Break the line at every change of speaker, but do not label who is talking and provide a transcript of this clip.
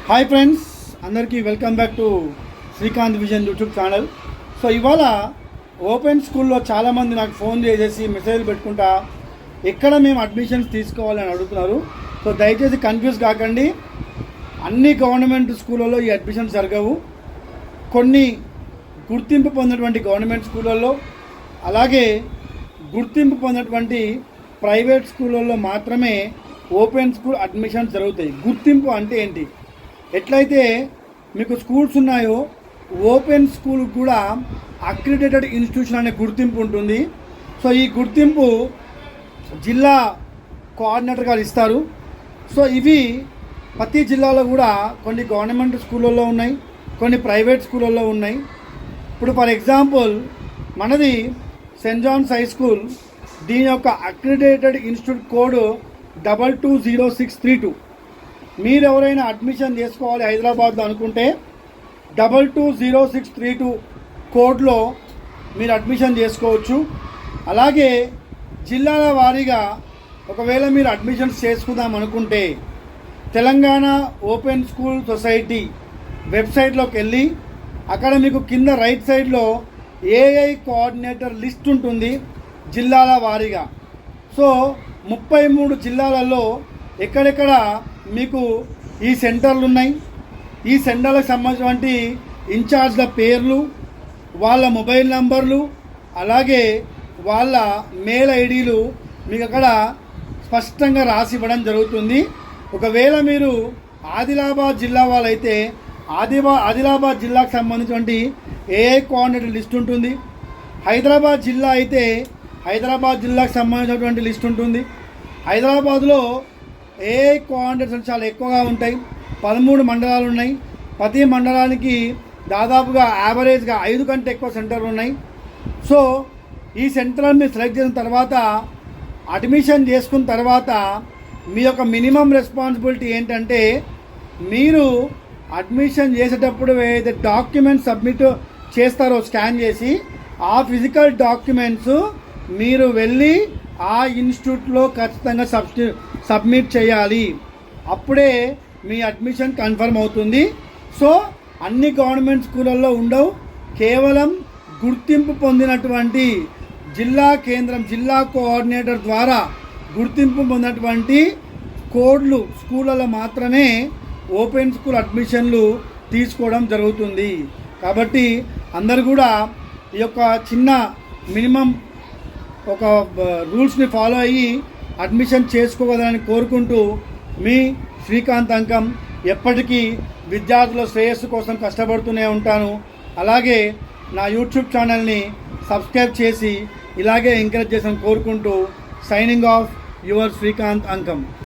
Hi friends, అందరికీ welcome back to Srikanth vision YouTube channel. So ఇవాళ open స్కూల్లో చాలామంది నాకు ఫోన్ చేసేసి మెసేజ్లు పెట్టుకుంటా ఎక్కడ మేము అడ్మిషన్స్ తీసుకోవాలని అడుగుతున్నారు. సో దయచేసి కన్ఫ్యూజ్ కాకండి. అన్ని గవర్నమెంట్ స్కూళ్ళలో ఈ అడ్మిషన్స్ జరగవు. కొన్ని గుర్తింపు పొందినటువంటి గవర్నమెంట్ స్కూళ్ళల్లో, అలాగే గుర్తింపు పొందినటువంటి ప్రైవేట్ స్కూళ్ళల్లో మాత్రమే ఓపెన్ స్కూల్ అడ్మిషన్స్ జరుగుతాయి. గుర్తింపు అంటే ఏంటి? ఎట్లయితే మీకు స్కూల్స్ ఉన్నాయో ఓపెన్ స్కూల్ కూడా అక్రిడేటెడ్ ఇన్స్టిట్యూషన్ అనే గుర్తింపు ఉంటుంది. సో ఈ గుర్తింపు జిల్లా కోఆర్డినేటర్ గారు ఇస్తారు. సో ఇవి ప్రతి జిల్లాలో కూడా కొన్ని గవర్నమెంట్ స్కూళ్ళల్లో ఉన్నాయి, కొన్ని ప్రైవేట్ స్కూళ్ళల్లో ఉన్నాయి. ఇప్పుడు ఫర్ ఎగ్జాంపుల్ మనది సెయింట్ జాన్స్ హై స్కూల్, దీని యొక్క అక్రిడేటెడ్ ఇన్స్టిట్యూట్ కోడ్ 220632. మీరు ఎవరైనా అడ్మిషన్ చేసుకోవాలి హైదరాబాద్లో అనుకుంటే 220632 కోడ్లో మీరు అడ్మిషన్ చేసుకోవచ్చు. అలాగే జిల్లాల వారీగా ఒకవేళ మీరు అడ్మిషన్స్ చేసుకుందాం అనుకుంటే తెలంగాణ ఓపెన్ స్కూల్ సొసైటీ వెబ్సైట్లోకి వెళ్ళి అక్కడ మీకు కింద రైట్ సైడ్లో ఏఐ కోఆర్డినేటర్ లిస్ట్ ఉంటుంది జిల్లాల వారీగా. సో 33 జిల్లాలలో ఎక్కడెక్కడ మీకు ఈ సెంటర్లు ఉన్నాయి, ఈ సెంటర్లకు సంబంధించినటువంటి ఇన్ఛార్జ్ల పేర్లు, వాళ్ళ మొబైల్ నంబర్లు, అలాగే వాళ్ళ మెయిల్ ఐడీలు మీకు అక్కడ స్పష్టంగా రాసి ఇవ్వడం జరుగుతుంది. ఒకవేళ మీరు ఆదిలాబాద్ జిల్లా వాళ్ళైతే ఆదిలాబాద్ జిల్లాకు సంబంధించినటువంటి ఏఐ కోఆర్డినేటర్ లిస్ట్ ఉంటుంది. హైదరాబాద్ జిల్లా అయితే హైదరాబాద్ జిల్లాకు సంబంధించినటువంటి లిస్ట్ ఉంటుంది. హైదరాబాద్లో ఏఐ కోఆర్డినేటర్స్ చాలా ఎక్కువగా ఉంటాయి. 13 మండలాలు ఉన్నాయి. ప్రతి మండలానికి దాదాపుగా యావరేజ్గా 5 కంటే ఎక్కువ సెంటర్లు ఉన్నాయి. సో ఈ సెంటర్ని మీరు సెలెక్ట్ చేసిన తర్వాత అడ్మిషన్ చేసుకున్న తర్వాత మీ యొక్క మినిమం రెస్పాన్సిబిలిటీ ఏంటంటే మీరు అడ్మిషన్ చేసేటప్పుడు ఏదైతే డాక్యుమెంట్స్ సబ్మిట్ చేస్తారో స్కాన్ చేసి ఆ ఫిజికల్ డాక్యుమెంట్స్ మీరు వెళ్ళి ఆ ఇన్స్టిట్యూట్లో ఖచ్చితంగా సబ్మిట్ చేయాలి. అప్పుడే మీ అడ్మిషన్ కన్ఫర్మ్ అవుతుంది. సో అన్ని గవర్నమెంట్ స్కూళ్ళల్లో ఉండవు. కేవలం గుర్తింపు పొందినటువంటి జిల్లా కేంద్రం, జిల్లా కోఆర్డినేటర్ ద్వారా గుర్తింపు పొందినటువంటి కోడ్లు స్కూళ్ళలో మాత్రమే ఓపెన్ స్కూల్ అడ్మిషన్లు తీసుకోవడం జరుగుతుంది. కాబట్టి అందరు కూడా ఈ యొక్క చిన్న మినిమం ఒక రూల్స్ని ఫాలో అయ్యి అడ్మిషన్ చేసుకోగలని కోరుకుంటూ మీ శ్రీకాంత్ అంకం ఎప్పటికీ విద్యార్థుల శ్రేయస్సు కోసం కష్టపడుతూనే ఉంటాను. అలాగే నా యూట్యూబ్ ఛానల్ని సబ్స్క్రైబ్ చేసి ఇలాగే ఎంకరేజ్ చేసి కోరుకుంటూ signing off your Srikanth Ankam.